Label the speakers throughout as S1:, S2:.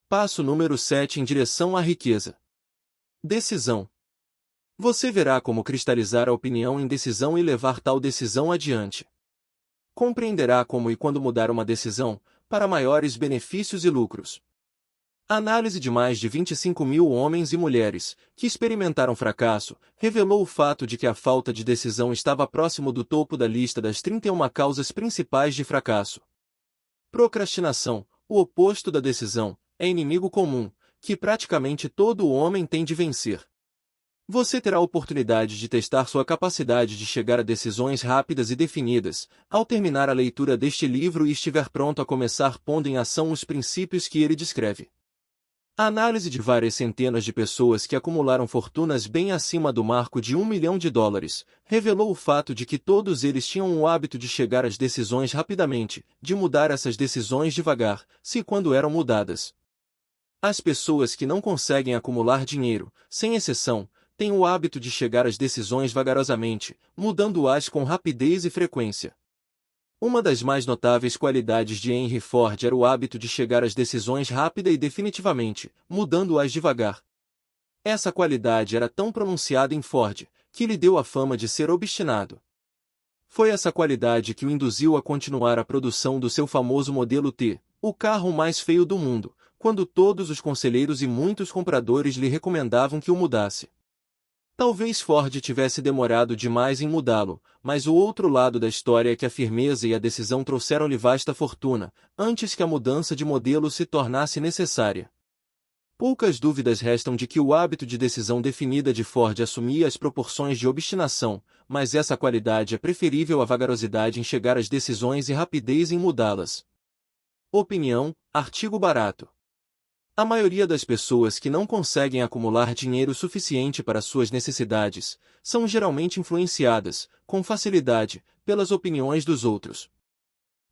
S1: Passo número 7 em direção à riqueza. Decisão. Você verá como cristalizar a opinião em decisão e levar tal decisão adiante. Compreenderá como e quando mudar uma decisão, para maiores benefícios e lucros. A análise de mais de 25 mil homens e mulheres, que experimentaram fracasso, revelou o fato de que a falta de decisão estava próximo do topo da lista das 31 causas principais de fracasso. Procrastinação, o oposto da decisão, é inimigo comum, que praticamente todo homem tem de vencer. Você terá a oportunidade de testar sua capacidade de chegar a decisões rápidas e definidas, ao terminar a leitura deste livro e estiver pronto a começar pondo em ação os princípios que ele descreve. A análise de várias centenas de pessoas que acumularam fortunas bem acima do marco de $1 milhão revelou o fato de que todos eles tinham o hábito de chegar às decisões rapidamente, de mudar essas decisões devagar, se quando eram mudadas. As pessoas que não conseguem acumular dinheiro, sem exceção, têm o hábito de chegar às decisões vagarosamente, mudando-as com rapidez e frequência. Uma das mais notáveis qualidades de Henry Ford era o hábito de chegar às decisões rápida e definitivamente, mudando-as devagar. Essa qualidade era tão pronunciada em Ford, que lhe deu a fama de ser obstinado. Foi essa qualidade que o induziu a continuar a produção do seu famoso modelo T, o carro mais feio do mundo, quando todos os conselheiros e muitos compradores lhe recomendavam que o mudasse. Talvez Ford tivesse demorado demais em mudá-lo, mas o outro lado da história é que a firmeza e a decisão trouxeram-lhe vasta fortuna, antes que a mudança de modelo se tornasse necessária. Poucas dúvidas restam de que o hábito de decisão definida de Ford assumia as proporções de obstinação, mas essa qualidade é preferível à vagarosidade em chegar às decisões e rapidez em mudá-las. Opinião, artigo barato. A maioria das pessoas que não conseguem acumular dinheiro suficiente para suas necessidades, são geralmente influenciadas, com facilidade, pelas opiniões dos outros.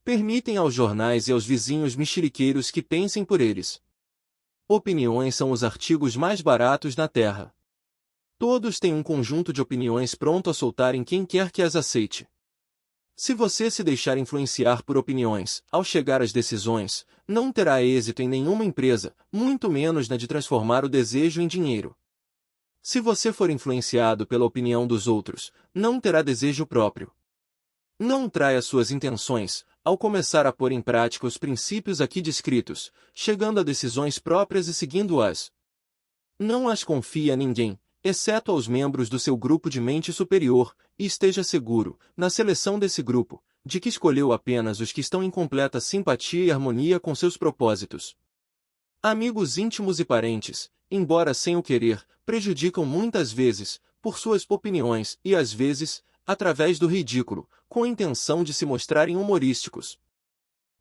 S1: Permitem aos jornais e aos vizinhos mexeriqueiros que pensem por eles. Opiniões são os artigos mais baratos na Terra. Todos têm um conjunto de opiniões pronto a soltar em quem quer que as aceite. Se você se deixar influenciar por opiniões, ao chegar às decisões, não terá êxito em nenhuma empresa, muito menos na de transformar o desejo em dinheiro. Se você for influenciado pela opinião dos outros, não terá desejo próprio. Não traia suas intenções, ao começar a pôr em prática os princípios aqui descritos, chegando a decisões próprias e seguindo-as. Não as confie a ninguém, exceto aos membros do seu grupo de mente superior, e esteja seguro, na seleção desse grupo, de que escolheu apenas os que estão em completa simpatia e harmonia com seus propósitos. Amigos íntimos e parentes, embora sem o querer, prejudicam muitas vezes, por suas opiniões e às vezes, através do ridículo, com a intenção de se mostrarem humorísticos.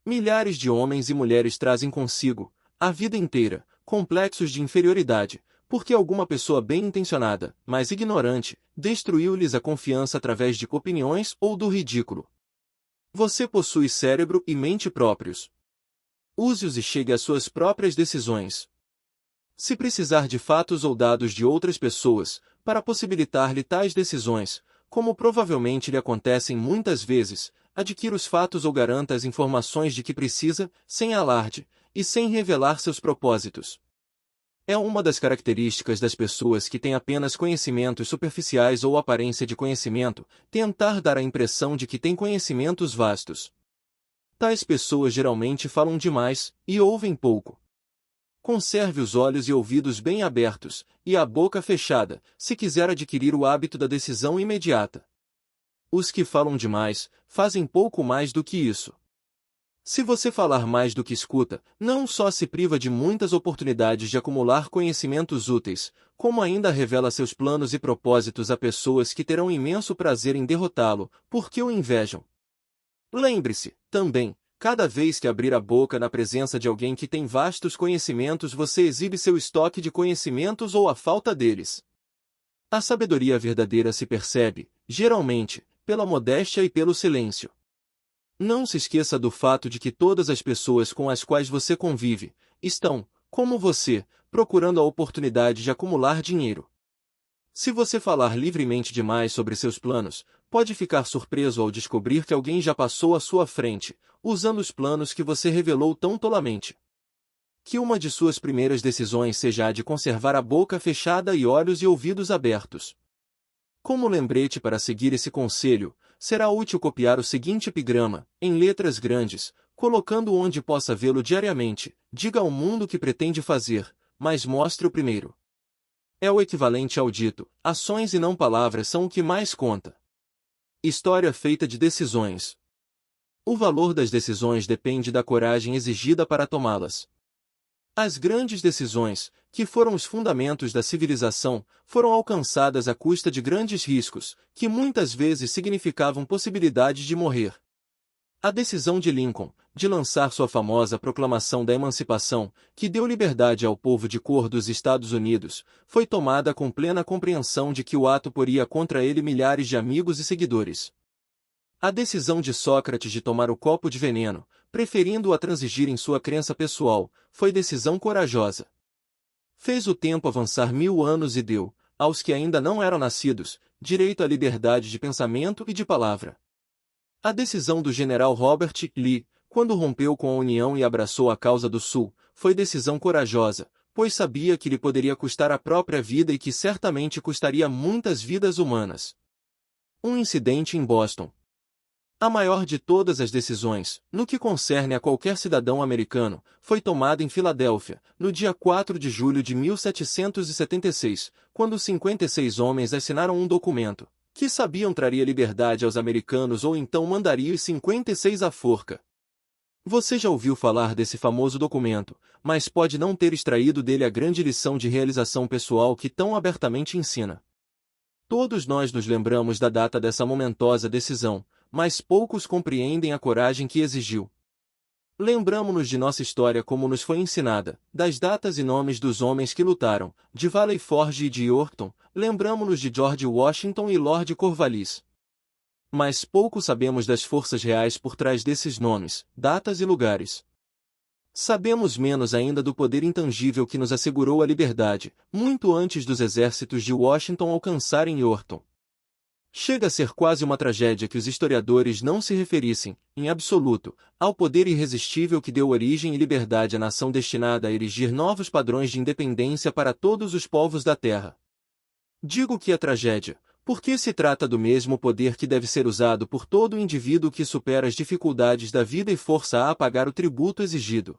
S1: Milhares de homens e mulheres trazem consigo, a vida inteira, complexos de inferioridade, porque alguma pessoa bem-intencionada, mas ignorante, destruiu-lhes a confiança através de opiniões ou do ridículo. Você possui cérebro e mente próprios. Use-os e chegue às suas próprias decisões. Se precisar de fatos ou dados de outras pessoas, para possibilitar-lhe tais decisões, como provavelmente lhe acontecem muitas vezes, adquira os fatos ou garanta as informações de que precisa, sem alarde, e sem revelar seus propósitos. É uma das características das pessoas que têm apenas conhecimentos superficiais ou aparência de conhecimento, tentar dar a impressão de que têm conhecimentos vastos. Tais pessoas geralmente falam demais, e ouvem pouco. Conserve os olhos e ouvidos bem abertos, e a boca fechada, se quiser adquirir o hábito da decisão imediata. Os que falam demais, fazem pouco mais do que isso. Se você falar mais do que escuta, não só se priva de muitas oportunidades de acumular conhecimentos úteis, como ainda revela seus planos e propósitos a pessoas que terão imenso prazer em derrotá-lo, porque o invejam. Lembre-se, também, cada vez que abrir a boca na presença de alguém que tem vastos conhecimentos, você exibe seu estoque de conhecimentos ou a falta deles. A sabedoria verdadeira se percebe, geralmente, pela modéstia e pelo silêncio. Não se esqueça do fato de que todas as pessoas com as quais você convive, estão, como você, procurando a oportunidade de acumular dinheiro. Se você falar livremente demais sobre seus planos, pode ficar surpreso ao descobrir que alguém já passou à sua frente, usando os planos que você revelou tão tolamente. que uma de suas primeiras decisões seja a de conservar a boca fechada e olhos e ouvidos abertos. Como lembrete para seguir esse conselho, será útil copiar o seguinte epigrama, em letras grandes, colocando onde possa vê-lo diariamente: diga ao mundo o que pretende fazer, mas mostre-o primeiro. É o equivalente ao dito: ações e não palavras são o que mais conta. História feita de decisões. O valor das decisões depende da coragem exigida para tomá-las. As grandes decisões, que foram os fundamentos da civilização, foram alcançadas à custa de grandes riscos, que muitas vezes significavam possibilidade de morrer. A decisão de Lincoln, de lançar sua famosa Proclamação da Emancipação, que deu liberdade ao povo de cor dos Estados Unidos, foi tomada com plena compreensão de que o ato poria contra ele milhares de amigos e seguidores. A decisão de Sócrates de tomar o copo de veneno, preferindo-o a transigir em sua crença pessoal, foi decisão corajosa. Fez o tempo avançar 1000 anos e deu, aos que ainda não eram nascidos, direito à liberdade de pensamento e de palavra. A decisão do general Robert Lee, quando rompeu com a União e abraçou a causa do Sul, foi decisão corajosa, pois sabia que lhe poderia custar a própria vida e que certamente custaria muitas vidas humanas. Um incidente em Boston. A maior de todas as decisões, no que concerne a qualquer cidadão americano, foi tomada em Filadélfia, no dia 4 de julho de 1776, quando 56 homens assinaram um documento, que sabiam traria liberdade aos americanos ou então mandaria os 56 à forca. Você já ouviu falar desse famoso documento, mas pode não ter extraído dele a grande lição de realização pessoal que tão abertamente ensina. Todos nós nos lembramos da data dessa momentosa decisão, mas poucos compreendem a coragem que exigiu. Lembramo-nos de nossa história como nos foi ensinada, das datas e nomes dos homens que lutaram, de Valley Forge e de Yorktown, lembramo-nos de George Washington e Lord Cornwallis. Mas pouco sabemos das forças reais por trás desses nomes, datas e lugares. Sabemos menos ainda do poder intangível que nos assegurou a liberdade, muito antes dos exércitos de Washington alcançarem Yorktown. Chega a ser quase uma tragédia que os historiadores não se referissem, em absoluto, ao poder irresistível que deu origem e liberdade à nação destinada a erigir novos padrões de independência para todos os povos da Terra. Digo que é tragédia, porque se trata do mesmo poder que deve ser usado por todo indivíduo que supera as dificuldades da vida e força a pagar o tributo exigido.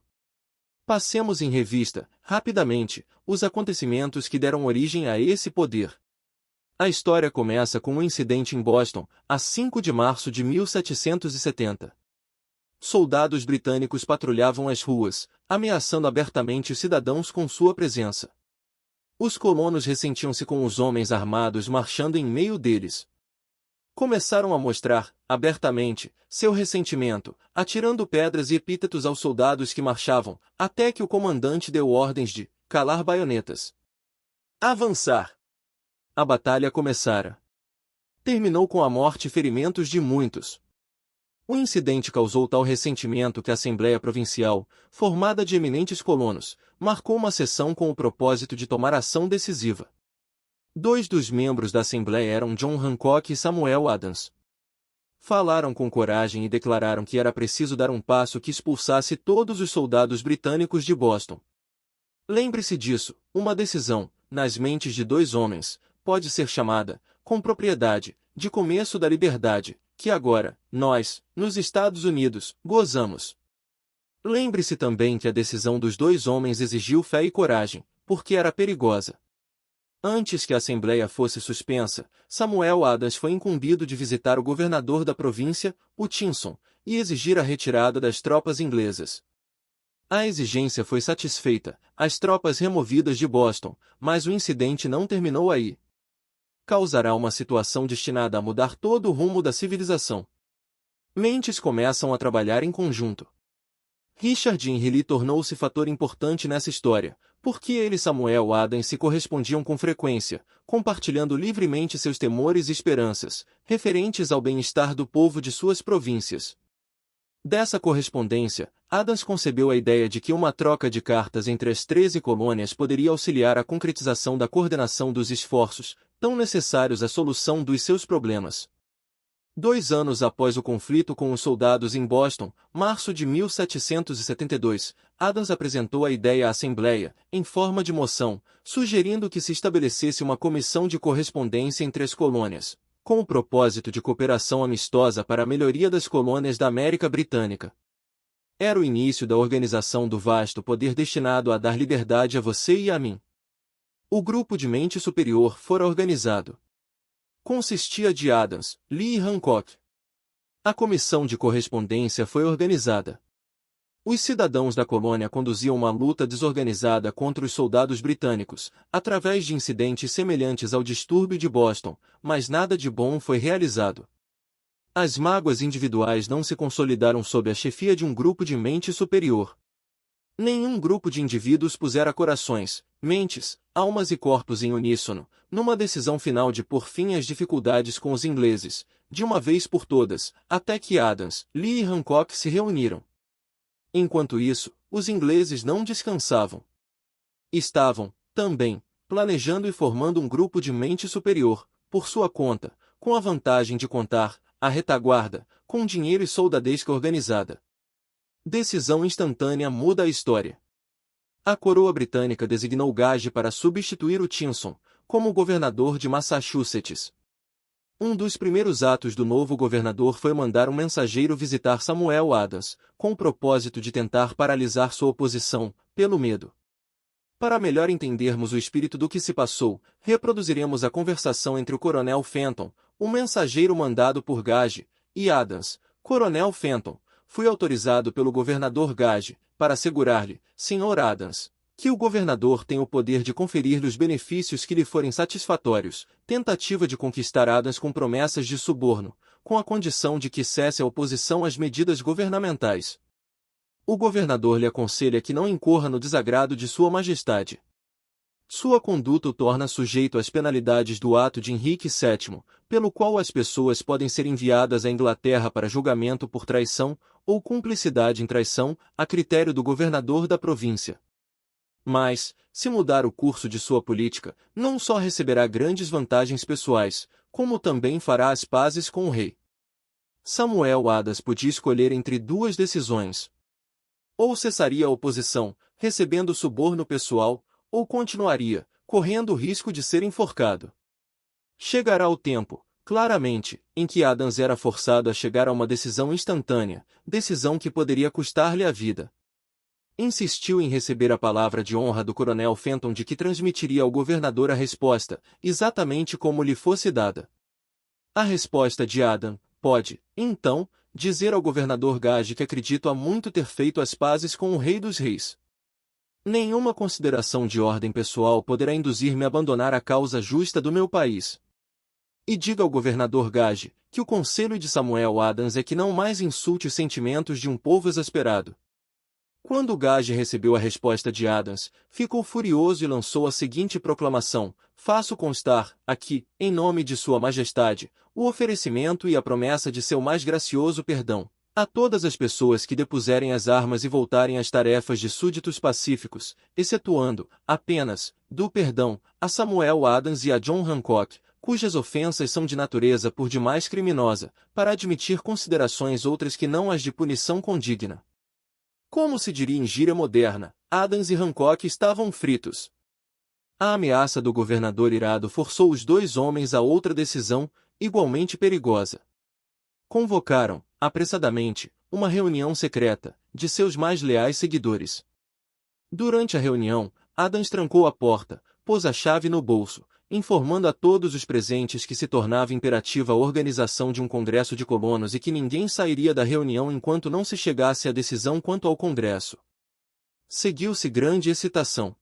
S1: Passemos em revista, rapidamente, os acontecimentos que deram origem a esse poder. A história começa com um incidente em Boston, a 5 de março de 1770. Soldados britânicos patrulhavam as ruas, ameaçando abertamente os cidadãos com sua presença. Os colonos ressentiam-se com os homens armados marchando em meio deles. Começaram a mostrar, abertamente, seu ressentimento, atirando pedras e epítetos aos soldados que marchavam, até que o comandante deu ordens de calar baionetas. Avançar! A batalha começara. Terminou com a morte e ferimentos de muitos. O incidente causou tal ressentimento que a Assembleia Provincial, formada de eminentes colonos, marcou uma sessão com o propósito de tomar ação decisiva. 2 dos membros da Assembleia eram John Hancock e Samuel Adams. Falaram com coragem e declararam que era preciso dar um passo que expulsasse todos os soldados britânicos de Boston. Lembre-se disso, uma decisão, nas mentes de 2 homens, pode ser chamada, com propriedade, de começo da liberdade, que agora, nós, nos Estados Unidos, gozamos. Lembre-se também que a decisão dos 2 homens exigiu fé e coragem, porque era perigosa. Antes que a Assembleia fosse suspensa, Samuel Adams foi incumbido de visitar o governador da província, Hutchinson, e exigir a retirada das tropas inglesas. A exigência foi satisfeita, as tropas removidas de Boston, mas o incidente não terminou aí. Causará uma situação destinada a mudar todo o rumo da civilização. Mentes começam a trabalhar em conjunto. Richard Henry Lee tornou-se fator importante nessa história, porque ele e Samuel Adams se correspondiam com frequência, compartilhando livremente seus temores e esperanças, referentes ao bem-estar do povo de suas províncias. Dessa correspondência, Adams concebeu a ideia de que uma troca de cartas entre as 13 colônias poderia auxiliar a concretização da coordenação dos esforços, tão necessários à solução dos seus problemas. 2 anos após o conflito com os soldados em Boston, março de 1772, Adams apresentou a ideia à Assembleia, em forma de moção, sugerindo que se estabelecesse uma comissão de correspondência entre as colônias, com o propósito de cooperação amistosa para a melhoria das colônias da América Britânica. Era o início da organização do vasto poder destinado a dar liberdade a você e a mim. O grupo de mente superior fora organizado. Consistia de Adams, Lee e Hancock. A comissão de correspondência foi organizada. Os cidadãos da colônia conduziam uma luta desorganizada contra os soldados britânicos, através de incidentes semelhantes ao distúrbio de Boston, mas nada de bom foi realizado. As mágoas individuais não se consolidaram sob a chefia de um grupo de mente superior. Nenhum grupo de indivíduos pusera corações, mentes, almas e corpos em uníssono, numa decisão final de pôr fim às dificuldades com os ingleses, de uma vez por todas, até que Adams, Lee e Hancock se reuniram. Enquanto isso, os ingleses não descansavam. Estavam, também, planejando e formando um grupo de mente superior, por sua conta, com a vantagem de contar, à retaguarda, com dinheiro e soldadesca organizada. Decisão instantânea muda a história. A coroa britânica designou Gage para substituir o Tinson, como governador de Massachusetts. Um dos primeiros atos do novo governador foi mandar um mensageiro visitar Samuel Adams, com o propósito de tentar paralisar sua oposição, pelo medo. Para melhor entendermos o espírito do que se passou, reproduziremos a conversação entre o coronel Fenton, o mensageiro mandado por Gage, e Adams. Coronel Fenton, fui autorizado pelo governador Gage, para assegurar-lhe, Sr. Adams, que o governador tem o poder de conferir-lhe os benefícios que lhe forem satisfatórios, tentativa de conquistar Adams com promessas de suborno, com a condição de que cesse a oposição às medidas governamentais. O governador lhe aconselha que não incorra no desagrado de Sua Majestade. Sua conduta o torna sujeito às penalidades do ato de Henrique VII, pelo qual as pessoas podem ser enviadas à Inglaterra para julgamento por traição, ou cumplicidade em traição, a critério do governador da província. Mas, se mudar o curso de sua política, não só receberá grandes vantagens pessoais, como também fará as pazes com o rei. Samuel Adams podia escolher entre duas decisões. Ou cessaria a oposição, recebendo suborno pessoal, ou continuaria, correndo o risco de ser enforcado. Chegará o tempo, claramente, em que Adams era forçado a chegar a uma decisão instantânea, decisão que poderia custar-lhe a vida. Insistiu em receber a palavra de honra do coronel Fenton de que transmitiria ao governador a resposta, exatamente como lhe fosse dada. A resposta de Adams pode, então, dizer ao governador Gage que acredito há muito ter feito as pazes com o rei dos reis. Nenhuma consideração de ordem pessoal poderá induzir-me a abandonar a causa justa do meu país. E diga ao governador Gage, que o conselho de Samuel Adams é que não mais insulte os sentimentos de um povo exasperado. Quando Gage recebeu a resposta de Adams, ficou furioso e lançou a seguinte proclamação: faço constar, aqui, em nome de Sua Majestade, o oferecimento e a promessa de seu mais gracioso perdão, a todas as pessoas que depuserem as armas e voltarem às tarefas de súditos pacíficos, excetuando, apenas, do perdão, a Samuel Adams e a John Hancock, cujas ofensas são de natureza por demais criminosa, para admitir considerações outras que não as de punição condigna. Como se diria em gíria moderna, Adams e Hancock estavam fritos. A ameaça do governador irado forçou os dois homens a outra decisão, igualmente perigosa. Convocaram, apressadamente, uma reunião secreta, de seus mais leais seguidores. Durante a reunião, Adams trancou a porta, pôs a chave no bolso, informando a todos os presentes que se tornava imperativa a organização de um congresso de colonos e que ninguém sairia da reunião enquanto não se chegasse à decisão quanto ao congresso. Seguiu-se grande excitação.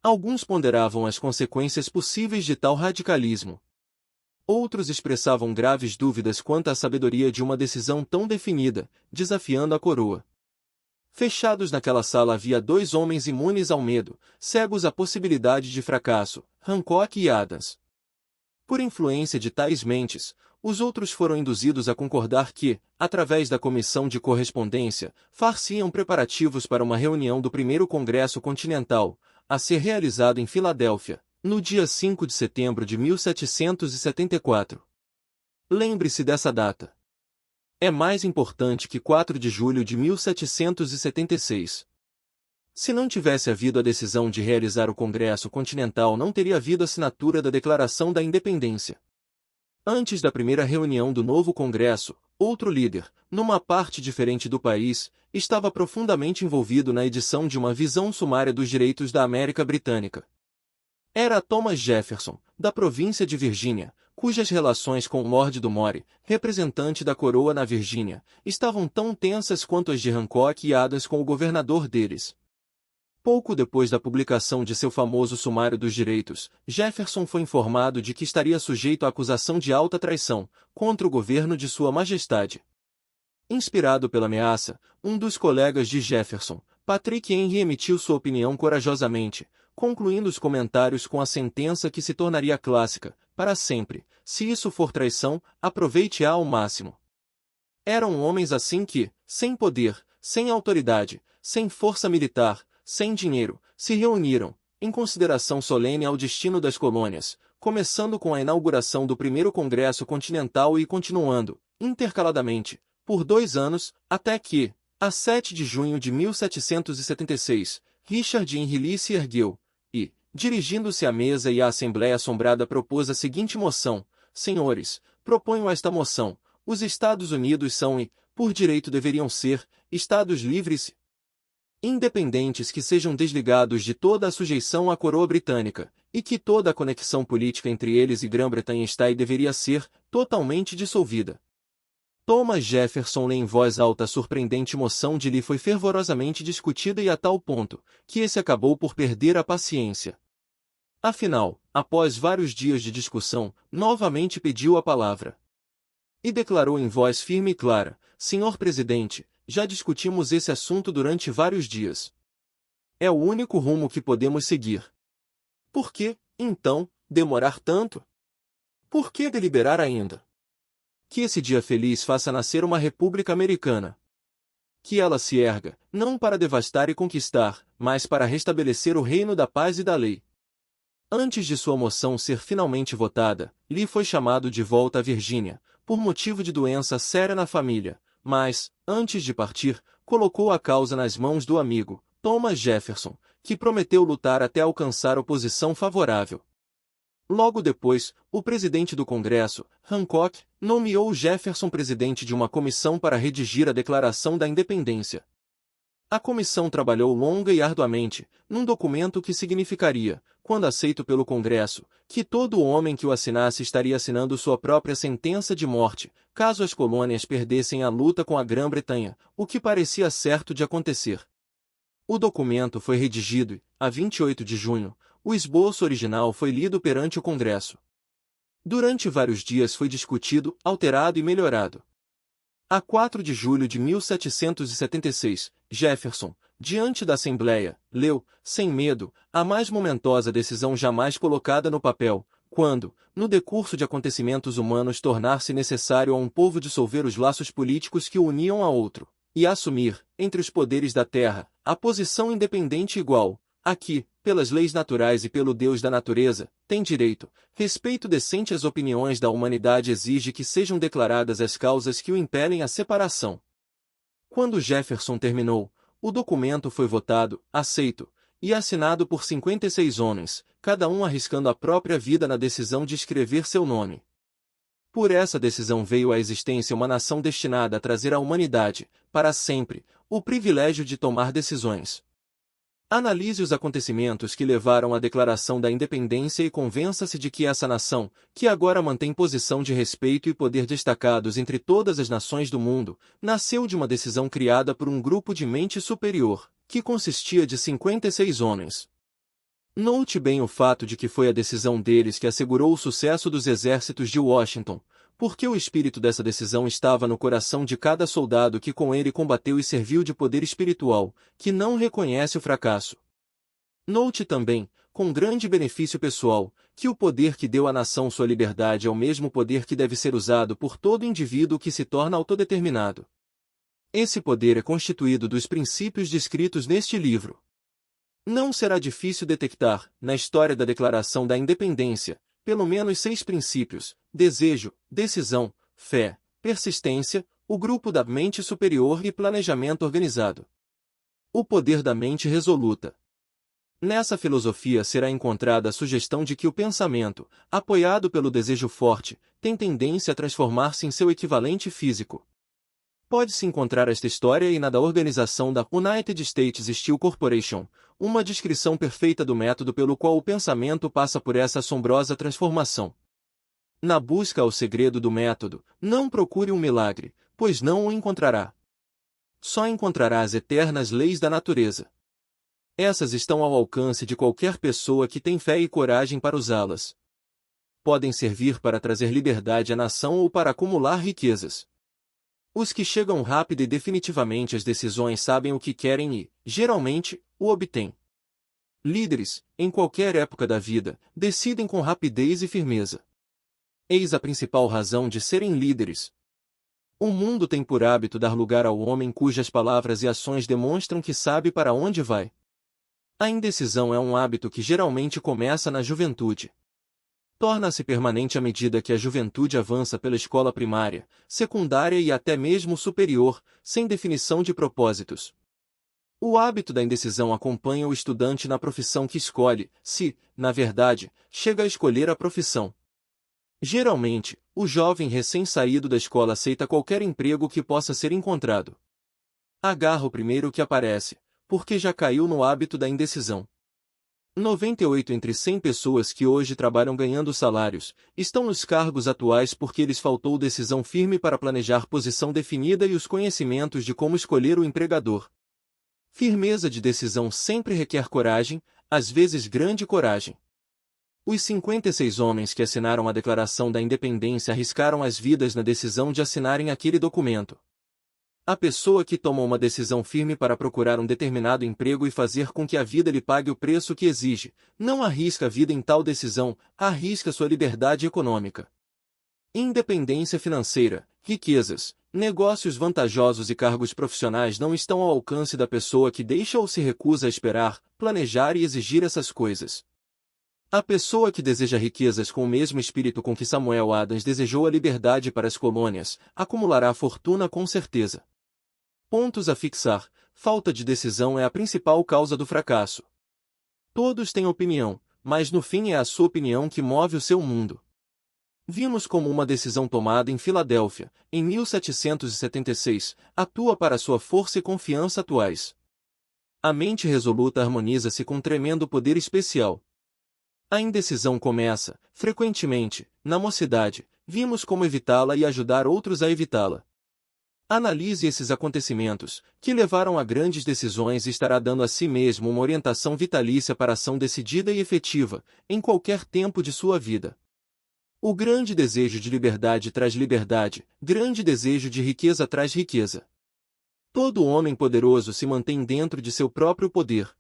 S1: Alguns ponderavam as consequências possíveis de tal radicalismo. Outros expressavam graves dúvidas quanto à sabedoria de uma decisão tão definida, desafiando a coroa. Fechados naquela sala havia dois homens imunes ao medo, cegos à possibilidade de fracasso, Hancock e Adams. Por influência de tais mentes, os outros foram induzidos a concordar que, através da comissão de correspondência, far-se-iam preparativos para uma reunião do primeiro Congresso Continental, a ser realizado em Filadélfia, no dia 5 de setembro de 1774. Lembre-se dessa data. É mais importante que 4 de julho de 1776. Se não tivesse havido a decisão de realizar o Congresso Continental, não teria havido assinatura da Declaração da Independência. Antes da primeira reunião do novo Congresso, outro líder, numa parte diferente do país, estava profundamente envolvido na edição de uma visão sumária dos direitos da América Britânica. Era Thomas Jefferson, da província de Virgínia, cujas relações com Lord do More, representante da coroa na Virgínia, estavam tão tensas quanto as de Hancock e Adams com o governador deles. Pouco depois da publicação de seu famoso Sumário dos Direitos, Jefferson foi informado de que estaria sujeito à acusação de alta traição contra o governo de Sua Majestade. Inspirado pela ameaça, um dos colegas de Jefferson, Patrick Henry, emitiu sua opinião corajosamente, concluindo os comentários com a sentença que se tornaria clássica, para sempre: se isso for traição, aproveite-a ao máximo. Eram homens assim que, sem poder, sem autoridade, sem força militar, sem dinheiro, se reuniram, em consideração solene ao destino das colônias, começando com a inauguração do primeiro Congresso Continental e continuando, intercaladamente, por 2 anos, até que, a 7 de junho de 1776, Richard Henry Lee se ergueu, e, dirigindo-se à mesa e à Assembleia assombrada, propôs a seguinte moção: Senhores, proponho esta moção: os Estados Unidos são e, por direito deveriam ser, Estados livres independentes que sejam desligados de toda a sujeição à coroa britânica, e que toda a conexão política entre eles e Grã-Bretanha está e deveria ser totalmente dissolvida. Thomas Jefferson lê em voz alta a surpreendente moção de Lee foi fervorosamente discutida e a tal ponto, que esse acabou por perder a paciência. Afinal, após vários dias de discussão, novamente pediu a palavra. E declarou em voz firme e clara: Senhor Presidente, já discutimos esse assunto durante vários dias. É o único rumo que podemos seguir. Por que, então, demorar tanto? Por que deliberar ainda? Que esse dia feliz faça nascer uma república americana. Que ela se erga, não para devastar e conquistar, mas para restabelecer o reino da paz e da lei. Antes de sua moção ser finalmente votada, Lee foi chamado de volta à Virgínia, por motivo de doença séria na família, mas, antes de partir, colocou a causa nas mãos do amigo, Thomas Jefferson, que prometeu lutar até alcançar oposição favorável. Logo depois, o presidente do Congresso, Hancock, nomeou Jefferson presidente de uma comissão para redigir a Declaração da Independência. A comissão trabalhou longa e arduamente, num documento que significaria, quando aceito pelo Congresso, que todo homem que o assinasse estaria assinando sua própria sentença de morte, caso as colônias perdessem a luta com a Grã-Bretanha, o que parecia certo de acontecer. O documento foi redigido e, a 28 de junho, o esboço original foi lido perante o Congresso. Durante vários dias foi discutido, alterado e melhorado. A 4 de julho de 1776, Jefferson, diante da Assembleia, leu, sem medo, a mais momentosa decisão jamais colocada no papel, quando, no decurso de acontecimentos humanos, tornar-se necessário a um povo dissolver os laços políticos que o uniam a outro, e assumir, entre os poderes da terra, a posição independente igual, a que, pelas leis naturais e pelo Deus da natureza, tem direito, respeito decente às opiniões da humanidade exige que sejam declaradas as causas que o impelem à separação. Quando Jefferson terminou, o documento foi votado, aceito, e assinado por 56 homens, cada um arriscando a própria vida na decisão de escrever seu nome. Por essa decisão veio à existência uma nação destinada a trazer à humanidade, para sempre, o privilégio de tomar decisões. Analise os acontecimentos que levaram à Declaração da Independência e convença-se de que essa nação, que agora mantém posição de respeito e poder destacados entre todas as nações do mundo, nasceu de uma decisão criada por um grupo de mente superior, que consistia de 56 homens. Note bem o fato de que foi a decisão deles que assegurou o sucesso dos exércitos de Washington, porque o espírito dessa decisão estava no coração de cada soldado que com ele combateu e serviu de poder espiritual, que não reconhece o fracasso. Note também, com grande benefício pessoal, que o poder que deu à nação sua liberdade é o mesmo poder que deve ser usado por todo indivíduo que se torna autodeterminado. Esse poder é constituído dos princípios descritos neste livro. Não será difícil detectar, na história da Declaração da Independência, pelo menos 6 princípios: desejo, decisão, fé, persistência, o grupo da mente superior e planejamento organizado. O poder da mente resoluta. Nessa filosofia será encontrada a sugestão de que o pensamento, apoiado pelo desejo forte, tem tendência a transformar-se em seu equivalente físico. Pode-se encontrar esta história e na da organização da United States Steel Corporation, uma descrição perfeita do método pelo qual o pensamento passa por essa assombrosa transformação. Na busca ao segredo do método, não procure um milagre, pois não o encontrará. Só encontrará as eternas leis da natureza. Essas estão ao alcance de qualquer pessoa que tem fé e coragem para usá-las. Podem servir para trazer liberdade à nação ou para acumular riquezas. Os que chegam rápido e definitivamente às decisões sabem o que querem e, geralmente, o obtêm. Líderes, em qualquer época da vida, decidem com rapidez e firmeza. Eis a principal razão de serem líderes. O mundo tem por hábito dar lugar ao homem cujas palavras e ações demonstram que sabe para onde vai. A indecisão é um hábito que geralmente começa na juventude. Torna-se permanente à medida que a juventude avança pela escola primária, secundária e até mesmo superior, sem definição de propósitos. O hábito da indecisão acompanha o estudante na profissão que escolhe, se, na verdade, chega a escolher a profissão. Geralmente, o jovem recém-saído da escola aceita qualquer emprego que possa ser encontrado. Agarra o primeiro que aparece, porque já caiu no hábito da indecisão. 98 entre 100 pessoas que hoje trabalham ganhando salários, estão nos cargos atuais porque lhes faltou decisão firme para planejar posição definida e os conhecimentos de como escolher o empregador. Firmeza de decisão sempre requer coragem, às vezes grande coragem. Os 56 homens que assinaram a Declaração da Independência arriscaram as vidas na decisão de assinarem aquele documento. A pessoa que toma uma decisão firme para procurar um determinado emprego e fazer com que a vida lhe pague o preço que exige, não arrisca a vida em tal decisão, arrisca sua liberdade econômica. Independência financeira, riquezas, negócios vantajosos e cargos profissionais não estão ao alcance da pessoa que deixa ou se recusa a esperar, planejar e exigir essas coisas. A pessoa que deseja riquezas com o mesmo espírito com que Samuel Adams desejou a liberdade para as colônias, acumulará fortuna com certeza. Pontos a fixar: falta de decisão é a principal causa do fracasso. Todos têm opinião, mas no fim é a sua opinião que move o seu mundo. Vimos como uma decisão tomada em Filadélfia, em 1776, atua para sua força e confiança atuais. A mente resoluta harmoniza-se com um tremendo poder especial. A indecisão começa, frequentemente, na mocidade, vimos como evitá-la e ajudar outros a evitá-la. Analise esses acontecimentos, que levaram a grandes decisões e estará dando a si mesmo uma orientação vitalícia para ação decidida e efetiva, em qualquer tempo de sua vida. O grande desejo de liberdade traz liberdade, grande desejo de riqueza traz riqueza. Todo homem poderoso se mantém dentro de seu próprio poder.